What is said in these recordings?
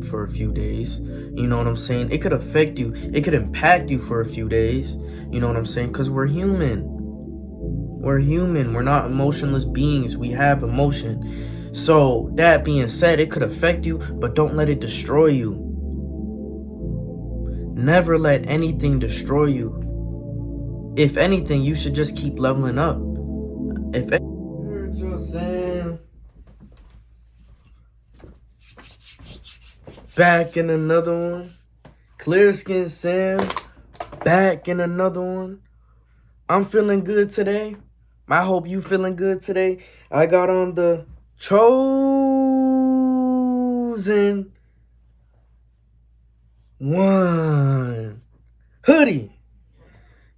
for a few days. You know what I'm saying? It could affect you. It could impact you for a few days. You know what I'm saying? Because we're human. We're human. We're not emotionless beings. We have emotion. So that being said, it could affect you, but don't let it destroy you. Never let anything destroy you. If anything, you should just keep leveling up. Spiritualsam. Back in another one. Clear Skin Sam. Back in another one. I'm feeling good today. I hope you feeling good today. I got on the chosen one hoodie.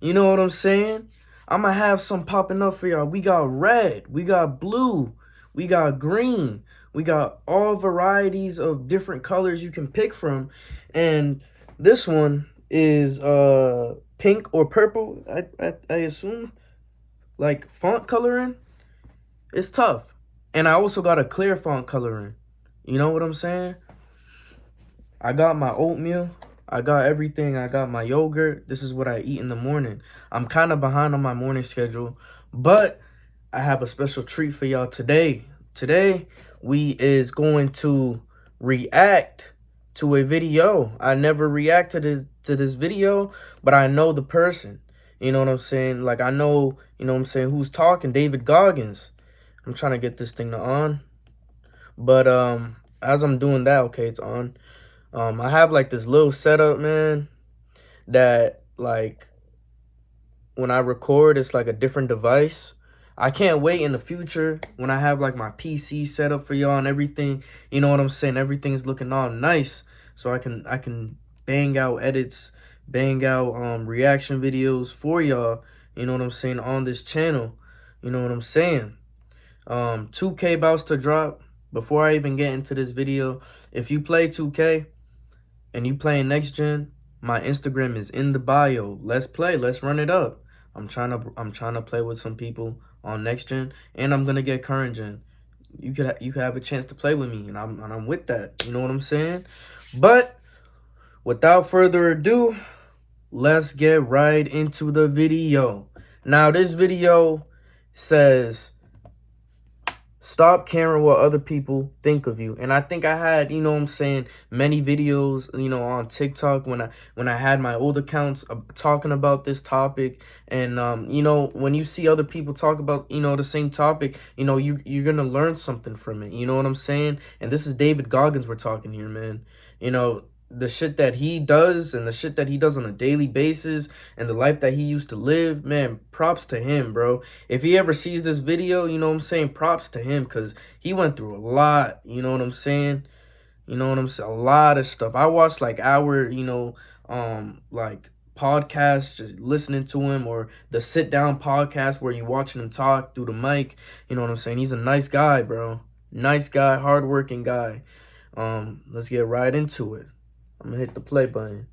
You know what I'm saying? I'm going to have some popping up for y'all. We got red. We got blue. We got green. We got all varieties of different colors you can pick from. And this one is pink or purple, I assume. Like font coloring. It's tough. And I also got a clear font coloring. You know what I'm saying? I got my oatmeal. I got everything. I got my yogurt. This is what I eat in the morning. I'm kind of behind on my morning schedule, but I have a special treat for y'all today. Today, we is going to react to a video. I never reacted to this video, but I know the person. You know what I'm saying? Like, I know, you know what I'm saying, who's talking. David Goggins. I'm trying to get this thing to on. But as I'm doing that, okay, it's on. I have like this little setup, man, that like when I record, it's like a different device. I can't wait in the future when I have like my PC set up for y'all and everything. You know what I'm saying? Everything's looking all nice, so I can bang out edits, bang out reaction videos for y'all. You know what I'm saying, on this channel. You know what I'm saying? 2K bouts to drop. Before I even get into this video, if you play 2K and you playing next gen, my Instagram is in the bio. Let's play. Let's run it up. I'm trying to play with some people on next gen, and I'm gonna get current gen. You could have a chance to play with me, and I'm with that. You know what I'm saying? But without further ado, let's get right into the video. Now this video says, stop caring what other people think of you. And I think I had, you know what I'm saying, many videos, you know, on TikTok when I had my old accounts talking about this topic. And, you know, when you see other people talk about, you know, the same topic, you know, you're going to learn something from it. You know what I'm saying? And this is David Goggins we're talking here, man. You know, the shit that he does and the shit that he does on a daily basis and the life that he used to live, man, props to him, bro. If he ever sees this video, you know what I'm saying, props to him, because he went through a lot, you know what I'm saying? You know what I'm saying? A lot of stuff. I watched like our, you know, like podcasts, just listening to him, or the sit down podcast where you watching him talk through the mic. You know what I'm saying? He's a nice guy, bro. Nice guy, hardworking guy. Let's get right into it. I'm gonna hit the play button.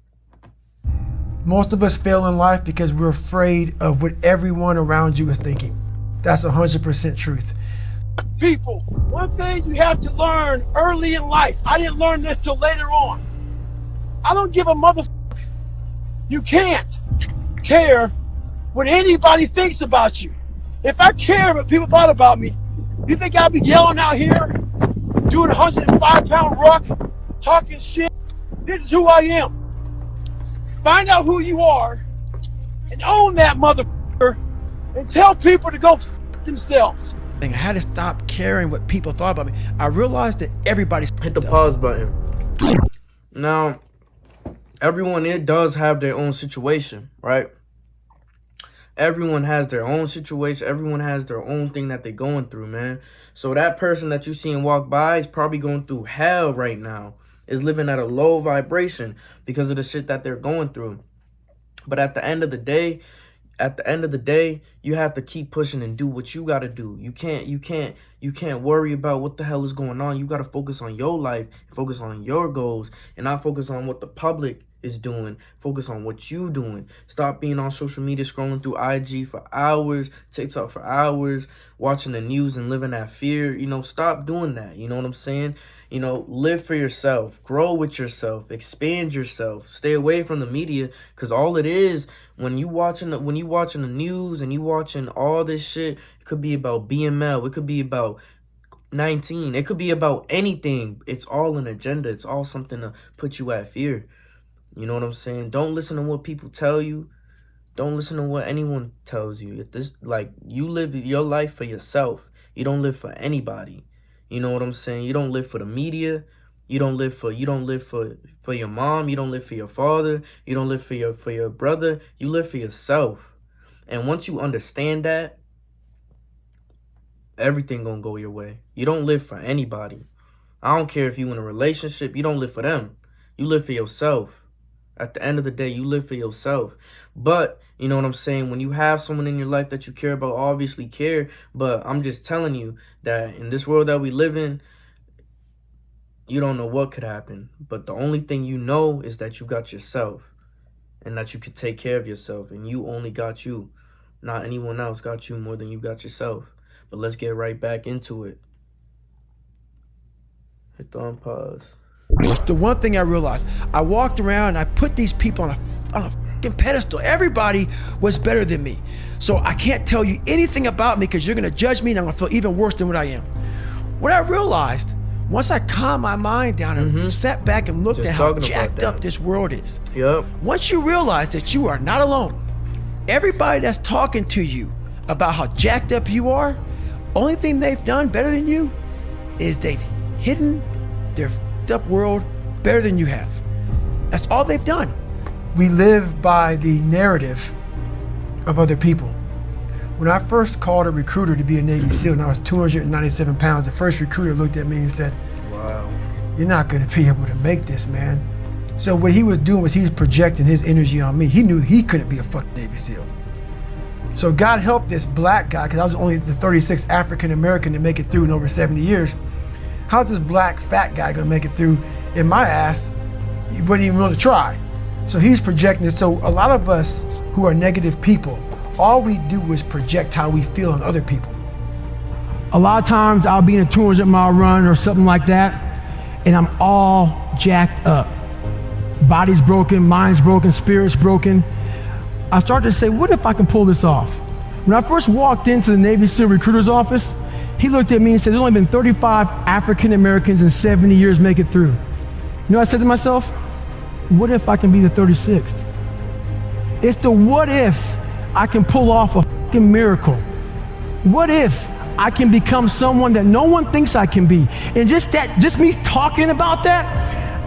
Most of us fail in life because we're afraid of what everyone around you is thinking. That's 100% truth. People, one thing you have to learn early in life. I didn't learn this till later on. I don't give a motherfucker. You can't care what anybody thinks about you. If I cared what people thought about me, you think I'd be yelling out here, doing a 105-pound ruck, talking shit? This is who I am. Find out who you are and own that motherfucker and tell people to go f themselves. I had to stop caring what people thought about me. I realized that everybody's hit the pause button. Now, everyone, it does have their own situation, right? Everyone has their own situation. Everyone has their own thing that they're going through, man. So that person that you see and walk by is probably going through hell right now, is living at a low vibration because of the shit that they're going through. But at the end of the day, you have to keep pushing and do what you got to do. You can't worry about what the hell is going on. You got to focus on your life, focus on your goals, and not focus on what the public is doing. Focus on what you doing. Stop being on social media, scrolling through IG for hours, TikTok for hours, watching the news and living that fear. You know, stop doing that. You know what I'm saying? live for yourself, grow with yourself, expand yourself, stay away from the media, because all it is, when you watching the news and you watching all this shit, it could be about BML, it could be about 19, it could be about anything. It's all an agenda. It's all something to put you at fear. You know what I'm saying? Don't listen to what people tell you. Don't listen to what anyone tells you. If this, like, you live your life for yourself. You don't live for anybody. You know what I'm saying? You don't live for the media. You don't live for your mom. You don't live for your father. You don't live for your brother. You live for yourself. And once you understand that, everything gonna go your way. You don't live for anybody. I don't care if you in a relationship. You don't live for them. You live for yourself. At the end of the day, you live for yourself. But, you know what I'm saying? When you have someone in your life that you care about, obviously care. But I'm just telling you that in this world that we live in, you don't know what could happen. But the only thing you know is that you got yourself. And that you could take care of yourself. And you only got you. Not anyone else got you more than you got yourself. But let's get right back into it. Hit the unpause. The one thing I realized, I walked around and I put these people on a fucking pedestal. Everybody was better than me. So I can't tell you anything about me because you're gonna judge me and I'm gonna feel even worse than what I am. What I realized, once I calmed my mind down and sat back and looked at how jacked up this world is. Yep. Once you realize that you are not alone, everybody that's talking to you about how jacked up you are, only thing they've done better than you is they've hidden their up world better than you have. That's all they've done. We live by the narrative of other people. When I first called a recruiter to be a Navy SEAL and I was 297 pounds, the first recruiter looked at me and said, "Wow, you're not gonna be able to make this, man." So what he was doing was he's projecting his energy on me. He knew he couldn't be a fucking Navy SEAL. So God helped this black guy, because I was only the 36th African American to make it through in over 70 years. How's this black fat guy gonna make it through in my ass? He wasn't even willing to try. So he's projecting this. So a lot of us who are negative people, all we do is project how we feel on other people. A lot of times I'll be in a 200-mile run or something like that, and I'm all jacked up. Body's broken, mind's broken, spirit's broken. I started to say, what if I can pull this off? When I first walked into the Navy SEAL recruiter's office, he looked at me and said, there's only been 35 African Americans in 70 years make it through. You know what I said to myself? What if I can be the 36th? It's the what if I can pull off a fucking miracle. What if I can become someone that no one thinks I can be? And just me talking about that,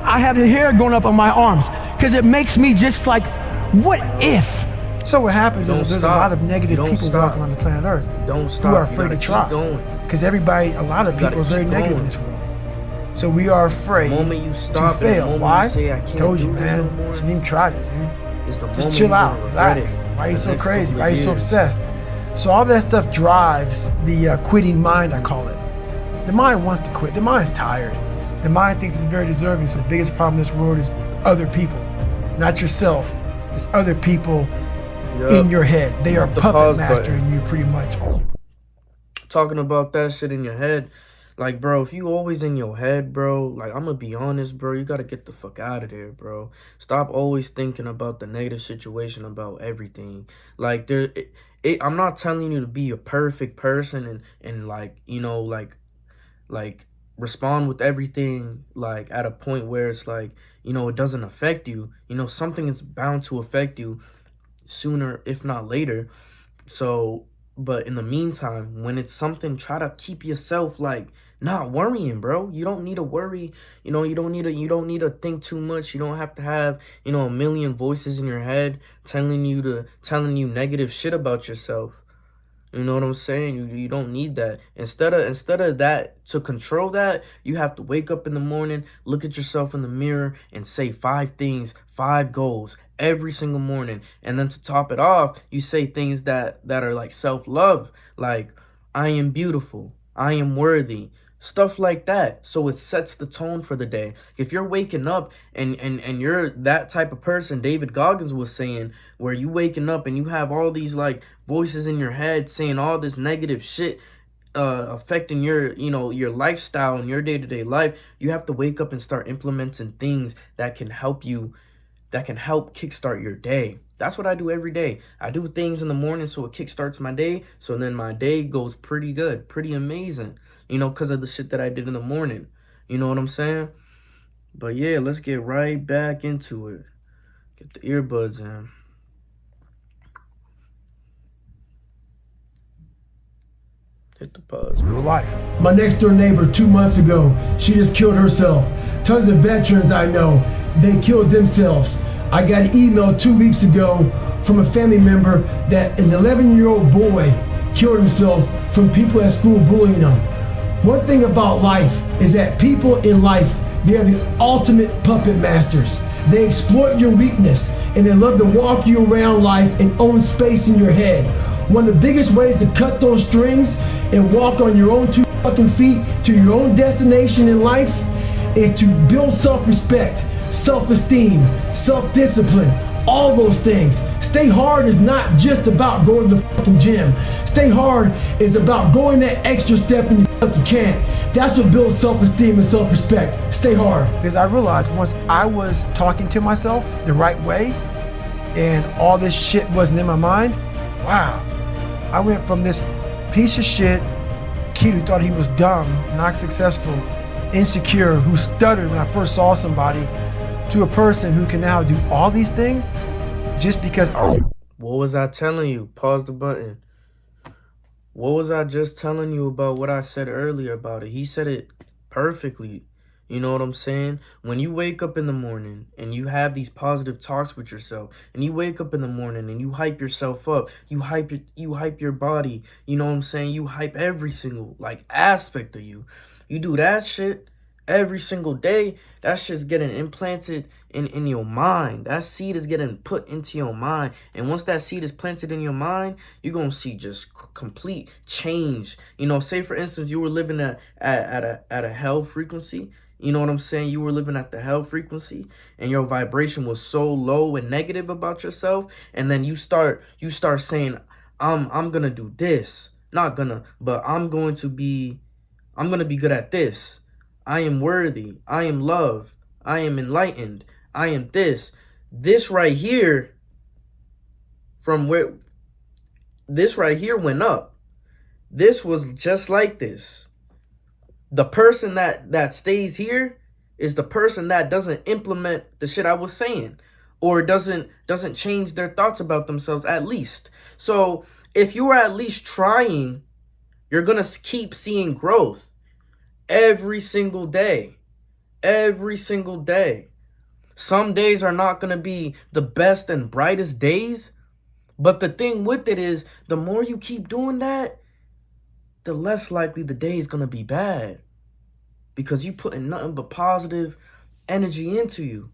I have the hair going up on my arms because it makes me just like, what if? So what happens is there's a lot of negative people walking on the planet Earth. Don't stop. Who are afraid to try. Because a lot of people are very negative in this world. So we are afraid to fail. Why? I told you, man. Shouldn't even try it, dude. Just chill out, relax. Why are you so crazy? Why are you so obsessed? So all that stuff drives the quitting mind, I call it. The mind wants to quit. The mind's tired. The mind thinks it's very deserving. So the biggest problem in this world is other people, not yourself. It's other people in your head. They are puppet mastering you pretty much. Talking about that shit in your head, like, bro, if you always in your head, bro, like, I'm gonna be honest, bro, you gotta get the fuck out of there, bro. Stop always thinking about the negative situation about everything. Like, I'm not telling you to be a perfect person and like, you know, like respond with everything, like, at a point where it's like, you know, it doesn't affect you. You know, something is bound to affect you sooner, if not later. So, but in the meantime, when it's something, try to keep yourself, like, not worrying, bro. You don't need to worry. You know, you don't need to think too much. You don't have to have, you know, a million voices in your head telling you negative shit about yourself. You know what I'm saying? You don't need that. Instead of that, to control that, you have to wake up in the morning, look at yourself in the mirror, and say 5 things, 5 goals every single morning. And then to top it off, you say things that are like self-love, like, I am beautiful, I am worthy, stuff like that. So it sets the tone for the day. If you're waking up and you're that type of person, David Goggins was saying, where you waking up and you have all these like voices in your head saying all this negative shit, affecting your, your lifestyle and your day-to-day life, you have to wake up and start implementing things that can help you, that can help kickstart your day. That's what I do every day. I do things in the morning so it kickstarts my day, so then my day goes pretty good, pretty amazing, because of the shit that I did in the morning. You know what I'm saying? But yeah, let's get right back into it. Get the earbuds in. Hit the pause. Real life. My next door neighbor 2 months ago, she just killed herself. Tons of veterans I know, they killed themselves. I got an email 2 weeks ago from a family member that an 11-year-old boy killed himself from people at school bullying him. One thing about life is that people in life, they are the ultimate puppet masters. They exploit your weakness and they love to walk you around life and own space in your head. One of the biggest ways to cut those strings and walk on your own 2 fucking feet to your own destination in life is to build self-respect, self-esteem, self-discipline, all those things. Stay hard is not just about going to the fucking gym. Stay hard is about going that extra step and you fucking can't. That's what builds self-esteem and self-respect. Stay hard. Because I realized once I was talking to myself the right way and all this shit wasn't in my mind, wow, I went from this piece of shit kid who thought he was dumb, not successful, insecure, who stuttered when I first saw somebody, to a person who can now do all these things just because. What was I telling you? Pause the button. What was I just telling you about what I said earlier about it? He said it perfectly. You know what I'm saying? When you wake up in the morning and you have these positive talks with yourself, and you wake up in the morning and you hype yourself up, you hype your body, you know what I'm saying? You hype every single aspect of you. You do that shit every single day. That shit's getting implanted in your mind. That seed is getting put into your mind. And once that seed is planted in your mind, you're going to see just complete change. Say for instance, you were living at a hell frequency. You know what I'm saying? You were living at the hell frequency and your vibration was so low and negative about yourself. And then you start saying, I'm going to do this. Not gonna, but I'm going to be good at this. I am worthy. I am loved. I am enlightened. I am this. This right here, this right here went up. This was just like this. The person that stays here is the person that doesn't implement the shit I was saying, or doesn't change their thoughts about themselves at least. So if you are at least trying, you're going to keep seeing growth every single day. Every single day. Some days are not going to be the best and brightest days, but the thing with it is the more you keep doing that, the less likely the day is going to be bad, because you putting nothing but positive energy into you.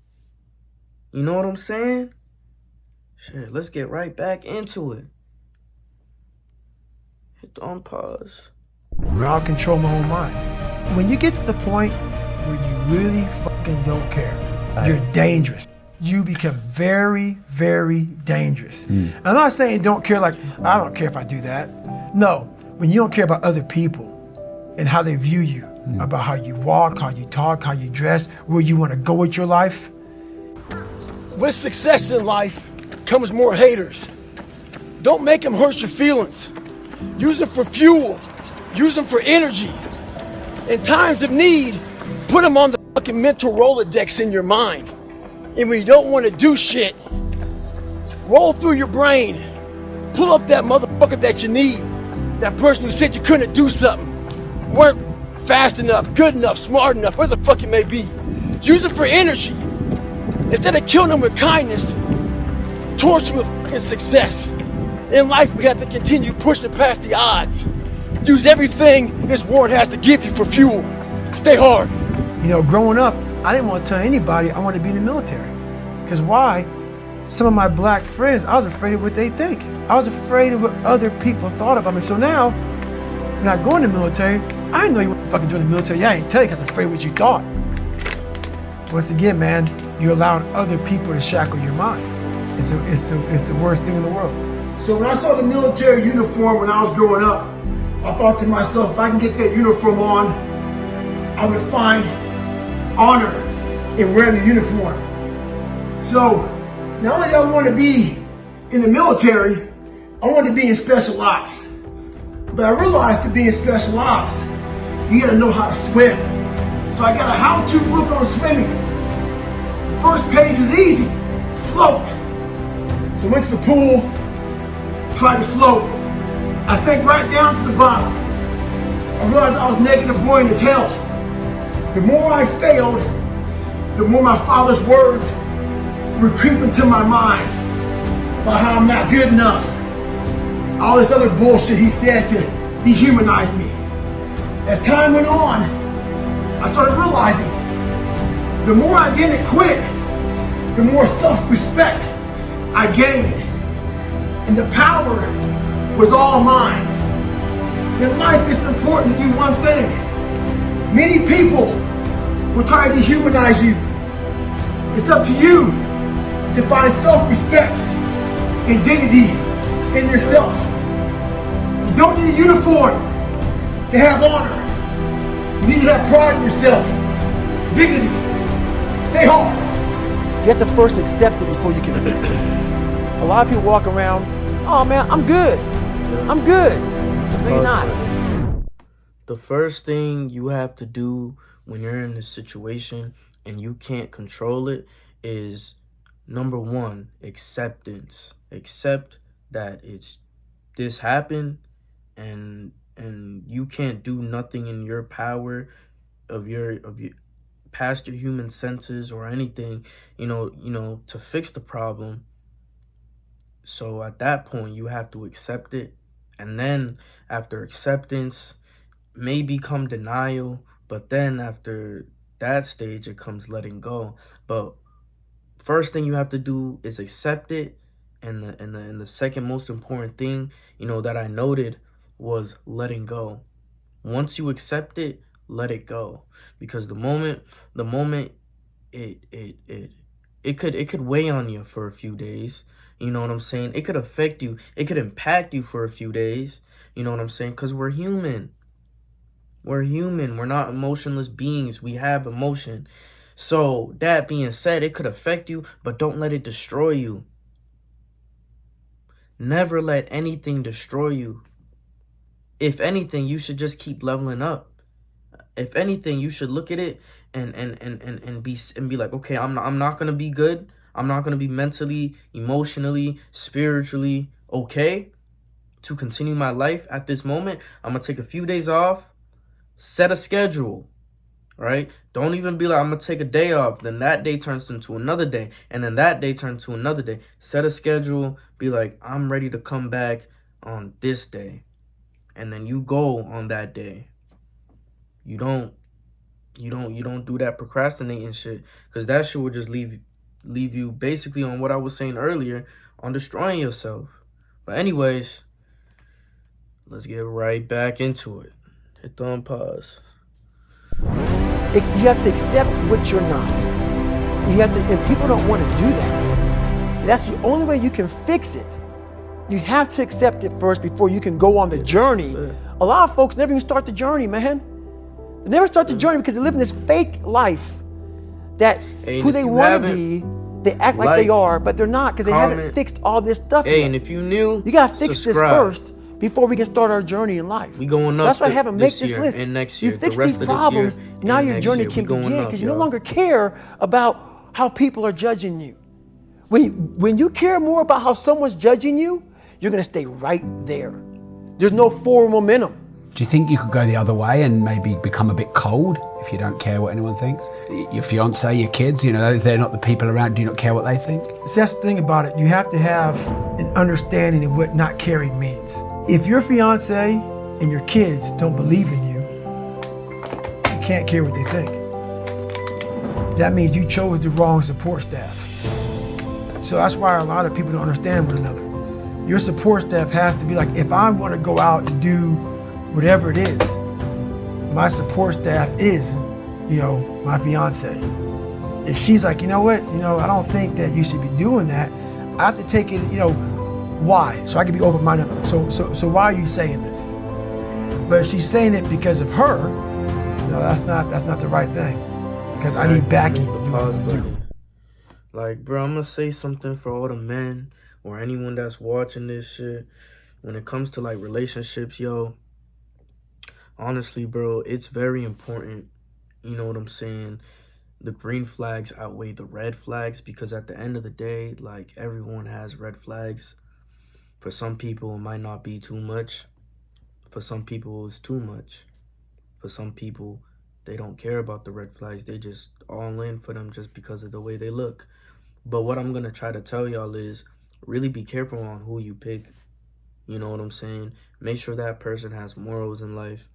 You know what I'm saying? Shit, let's get right back into it. Hit the unpause. I'll control my own mind. When you get to the point where you really fucking don't care, you're dangerous. You become very, very dangerous. I'm not saying don't care like, I don't care if I do that. No, when you don't care about other people and how they view you, about how you walk, how you talk, how you dress, where you want to go with your life. With success in life comes more haters. Don't make them hurt your feelings. Use them for fuel. Use them for energy. In times of need, put them on the fucking mental Rolodex in your mind. And when you don't want to do shit, roll through your brain. Pull up that motherfucker that you need. That person who said you couldn't do something. Weren't fast enough, good enough, smart enough, where the fuck it may be. Use it for energy. Instead of killing them with kindness, torch them with fucking success. In life, we have to continue pushing past the odds. Use everything this world has to give you for fuel. Stay hard. Growing up, I didn't want to tell anybody I wanted to be in the military. Because why? Some of my black friends, I was afraid of what they think. I was afraid of what other people thought about me. So now, when I go in the military, I didn't know you want to fucking join the military. I ain't tell you because I was afraid of what you thought. Once again, man, you're allowing other people to shackle your mind. It's the worst thing in the world. So when I saw the military uniform when I was growing up, I thought to myself, if I can get that uniform on, I would find honor in wearing the uniform. So, not only do I want to be in the military, I want to be in special ops. But I realized to be in special ops, you gotta know how to swim. So I got a how-to book on swimming. The first page was easy, float. So I went to the pool, tried to float. I sank right down to the bottom. I realized I was naked and boring as hell. The more I failed, the more my father's words would creep into my mind about how I'm not good enough. All this other bullshit he said to dehumanize me. As time went on, I started realizing the more I didn't quit, the more self-respect I gained. And the power was all mine. In life, it's important to do one thing. Many people will try to dehumanize you. It's up to you to find self-respect and dignity in yourself. You don't need a uniform to have honor. You need to have pride in yourself. Dignity. Stay hard. You have to first accept it before you can fix it. A lot of people walk around, oh man, I'm good. I'm good. No, you're not. The first thing you have to do when you're in a situation and you can't control it is, number one, acceptance. Accept that this happened and you can't do nothing in your power of your past your human senses or anything, to fix the problem. So at that point, you have to accept it. And then after acceptance, maybe come denial. But then after that stage, it comes letting go. But first thing you have to do is accept it. And the second most important thing, that I noted was letting go. Once you accept it, let it go. Because the moment it could weigh on you for a few days. You know what I'm saying? It could affect you. It could impact you for a few days. You know what I'm saying? Because we're human. We're human. We're not emotionless beings. We have emotion. So that being said, it could affect you, but don't let it destroy you. Never let anything destroy you. If anything, you should just keep leveling up. If anything, you should look at it and be like, okay, I'm not gonna be good. I'm not gonna be mentally, emotionally, spiritually okay to continue my life at this moment. I'm gonna take a few days off. Set a schedule, right? Don't even be like, I'm gonna take a day off. Then that day turns into another day, and then that day turns to another day. Set a schedule. Be like, I'm ready to come back on this day, and then you go on that day. You don't do that procrastinating shit, because that shit will just leave you basically on what I was saying earlier, on destroying yourself. But anyways, let's get right back into it. Hit the unpause. You have to accept what you're not. You have to, and people don't want to do that. That's the only way you can fix it. You have to accept it first before you can go on the journey. A lot of folks never even start the journey, man. They never start the journey because they live in this fake life that who they want to be, they act like they are, but they're not, because they haven't fixed all this stuff yet. And if you new, you gotta fix this first before we can start our journey in life. We going up. So that's why I have them make this list. And next year, you fix these problems, now your journey can begin, because you no longer care about how people are judging you. When you care more about how someone's judging you, you're gonna stay right there. There's no forward momentum. Do you think you could go the other way and maybe become a bit cold if you don't care what anyone thinks? Your fiance, your kids, they're not the people around. Do you not care what they think? See, that's the thing about it. You have to have an understanding of what not caring means. If your fiance and your kids don't believe in you, you can't care what they think. That means you chose the wrong support staff. So that's why a lot of people don't understand one another. Your support staff has to be like, if I want to go out and do whatever it is, my support staff is, my fiance. If she's like, you know what, I don't think that you should be doing that, I have to take it, why? So I can be open-minded. So why are you saying this? But if she's saying it because of her, no, that's not the right thing. Because I need backing. Pause button. Like, bro, I'm gonna say something for all the men or anyone that's watching this shit. When it comes to like relationships, yo, honestly, bro, it's very important. You know what I'm saying? The green flags outweigh the red flags, because at the end of the day, like, everyone has red flags. For some people, it might not be too much. For some people, it's too much. For some people, they don't care about the red flags. They just all in for them just because of the way they look. But what I'm going to try to tell y'all is really be careful on who you pick. You know what I'm saying? Make sure that person has morals in life.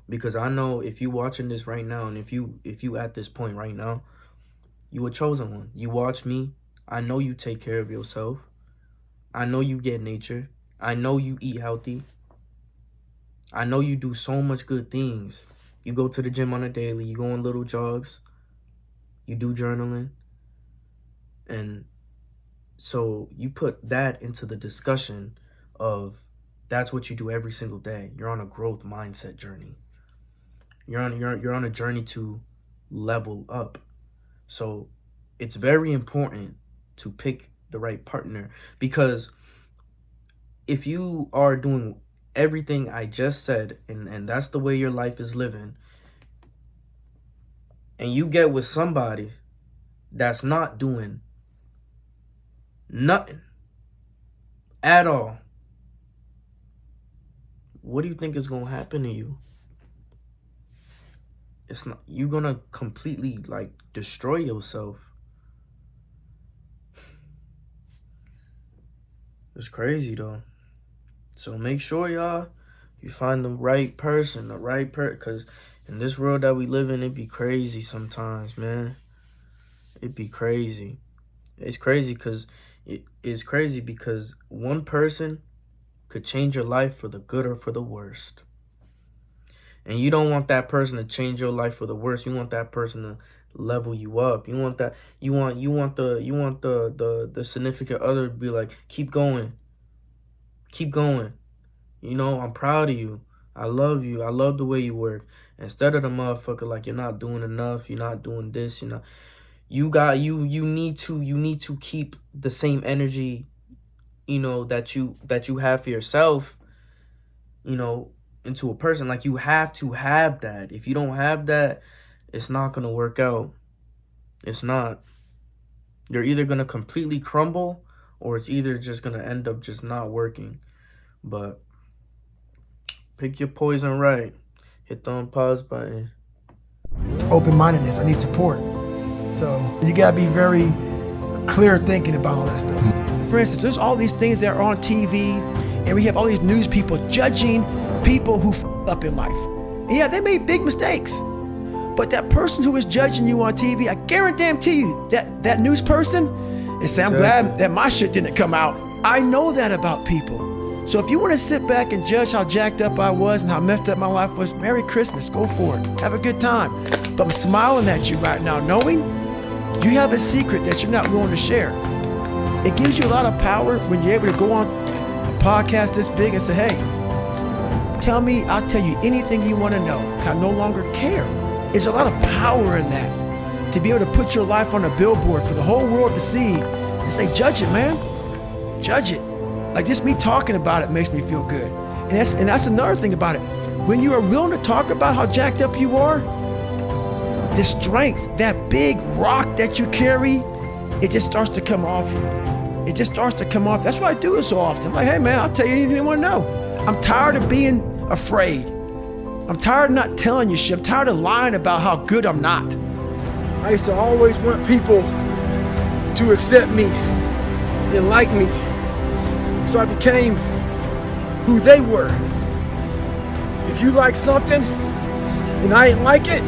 Because I know if you watching this right now, and if you at this point right now, you a chosen one. You watch me. I know you take care of yourself. I know you get nature. I know you eat healthy. I know you do so much good things. You go to the gym on a daily. You go on little jogs. You do journaling. And so you put that into the discussion of that's what you do every single day. You're on a growth mindset journey. You're on a journey to level up. So it's very important to pick the right partner, because if you are doing everything I just said, and that's the way your life is living, and you get with somebody that's not doing nothing at all, what do you think is gonna happen to you? It's not, you're gonna completely like destroy yourself. It's crazy though. So make sure y'all, you find the right person, because in this world that we live in, it be crazy sometimes, man. It be crazy. It's crazy because one person could change your life for the good or for the worst. And you don't want that person to change your life for the worst. You want that person to level you up. You want the significant other to be like, keep going. Keep going. You know, I'm proud of you. I love you. I love the way you work. Instead of the motherfucker like, you're not doing enough, you're not doing this, you need to keep the same energy, that you have for yourself, into a person. Like, you have to have that. If you don't have that, it's not gonna work out. It's not. You're either gonna completely crumble, or it's either just gonna end up just not working. But pick your poison right. Hit the unpause button. Open-mindedness. I need support. So you gotta be very clear thinking about all that stuff. For instance, there's all these things that are on TV, and we have all these news people judging people who up in life. And yeah, they made big mistakes. But that person who is judging you on TV, I guarantee you that news person is saying, I'm glad that my shit didn't come out. I know that about people. So if you want to sit back and judge how jacked up I was and how messed up my life was, Merry Christmas, go for it. Have a good time. But I'm smiling at you right now, knowing you have a secret that you're not willing to share. It gives you a lot of power when you're able to go on a podcast this big and say, hey, tell me, I'll tell you anything you want to know. I no longer care. There's a lot of power in that. To be able to put your life on a billboard for the whole world to see and say, judge it, man. Judge it. Like, just me talking about it makes me feel good. And that's another thing about it. When you are willing to talk about how jacked up you are, the strength, that big rock that you carry, it just starts to come off you. It just starts to come off. That's why I do it so often. I'm like, hey man, I'll tell you anything you want to know. I'm tired of being afraid. I'm tired of not telling you shit. I'm tired of lying about how good I'm not. I used to always want people to accept me and like me. So I became who they were. If you like something and I didn't like it,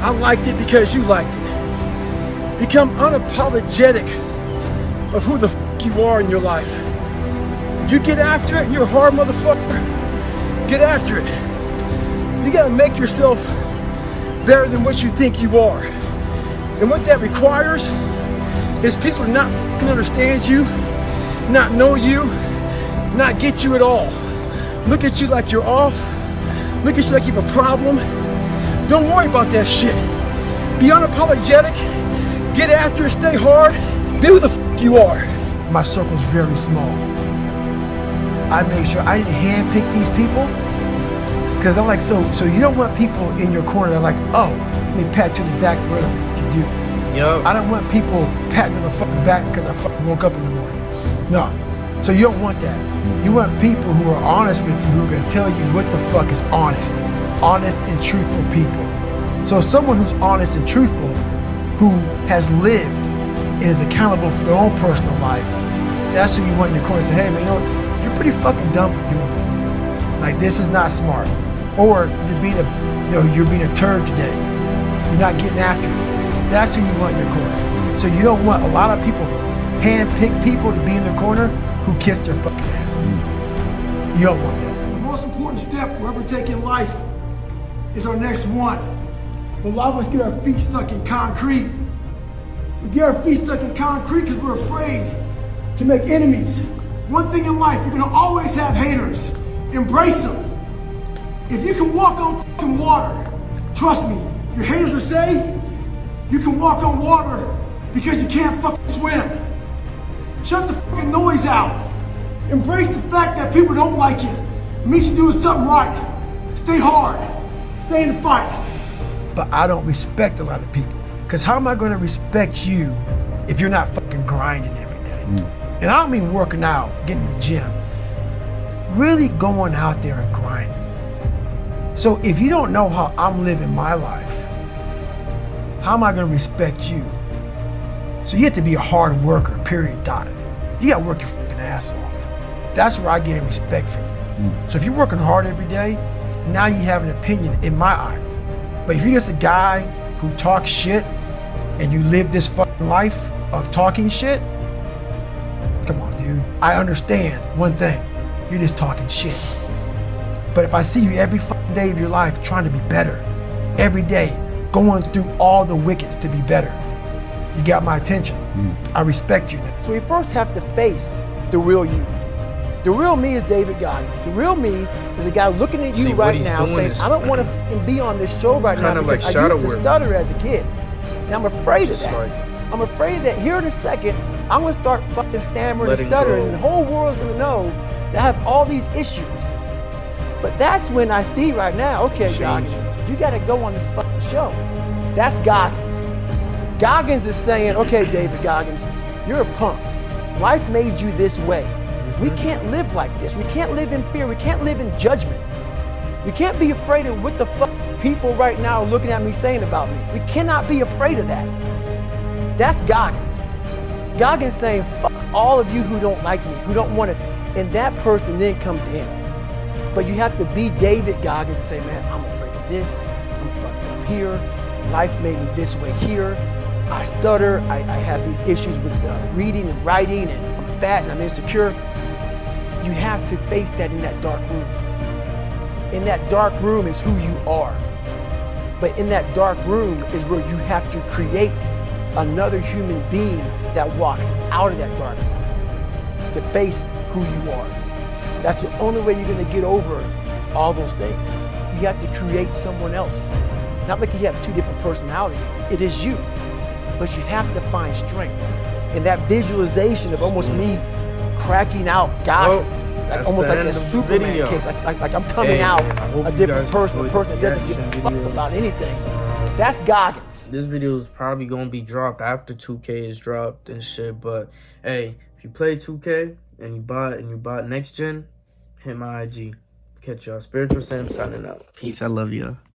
I liked it because you liked it. Become unapologetic of who the f you are in your life. If you get after it, you're a hard motherfucker. Get after it. You gotta make yourself better than what you think you are. And what that requires is people to not f***ing understand you, not know you, not get you at all. Look at you like you're off, Look at you like you have a problem. Don't worry about that shit. Be unapologetic. Get after it. Stay hard. Be who the fuck you are. My circle's very small. I make sure I didn't handpick these people. Because I'm like, so you don't want people in your corner that are like, oh, let me pat you in the back for what the fuck you do. Yup. I don't want people patting on the fucking back because I fucking woke up in the morning. No. So you don't want that. You want people who are honest with you, who are going to tell you what the fuck is honest. Honest and truthful people. So someone who's honest and truthful, who has lived and is accountable for their own personal life, that's who you want in your corner to say, hey man, you know, you're pretty fucking dumb for doing this thing. Like, this is not smart. Or you're being a turd today. You're not getting after it. That's who you want in your corner. So you don't want a lot of people, hand-pick people to be in their corner who kiss their fucking ass. You don't want that. The most important step we'll ever take in life is our next one. A lot of us get our feet stuck in concrete. We get our feet stuck in concrete because we're afraid to make enemies. One thing in life, you're gonna always have haters. Embrace them. If you can walk on fucking water, trust me, your haters will say you can walk on water because you can't fucking swim. Shut the fucking noise out. Embrace the fact that people don't like you. It means you're doing something right. Stay hard. Stay in the fight. But I don't respect a lot of people. Because how am I going to respect you if you're not fucking grinding every day? And I don't mean working out, getting to the gym. Really going out there and grinding. So if you don't know how I'm living my life, how am I going to respect you? So you have to be a hard worker, period, dot. You got to work your fucking ass off. That's where I gain respect from you. So if you're working hard every day, now you have an opinion in my eyes. But if you're just a guy who talks shit and you live this fucking life of talking shit, come on, dude. I understand one thing. You're just talking shit. But if I see you every fucking day of your life trying to be better, every day, going through all the wickets to be better, you got my attention. I respect you now. So we first have to face the real you. The real me is David Goggins. The real me is a guy looking at you right now saying, I don't want to be on this show right now because I used to stutter as a kid. And I'm afraid of that. I'm afraid that here in a second, I'm going to start fucking stammering and stuttering and the whole world's going to know that I have all these issues. But that's when I see right now, okay, Goggins, you got to go on this fucking show. That's Goggins. Goggins is saying, okay, David Goggins, you're a punk. Life made you this way. We can't live like this. We can't live in fear. We can't live in judgment. We can't be afraid of what the fuck people right now are looking at me saying about me. We cannot be afraid of that. That's Goggins. Goggins saying, fuck all of you who don't like me, who don't want to, and that person then comes in. But you have to be David Goggins and say, man, I'm afraid of this. I'm fucked up here. Life made me this way here. I stutter. I have these issues with reading and writing, and I'm fat and I'm insecure. You have to face that in that dark room. In that dark room is who you are. But in that dark room is where you have to create another human being that walks out of that dark room to face who you are. That's the only way you're gonna get over all those things. You have to create someone else. Not like you have two different personalities. It is you. But you have to find strength. And that visualization of almost me cracking out Goggins, like almost like a Superman kick, like I'm coming out a different person, a person that doesn't give a fuck about anything. That's Goggins. This video is probably gonna be dropped after 2K is dropped and shit. But hey, if you play 2K and you bought next gen, hit my IG. Catch y'all. Spiritual Sam signing out. Peace. I love y'all.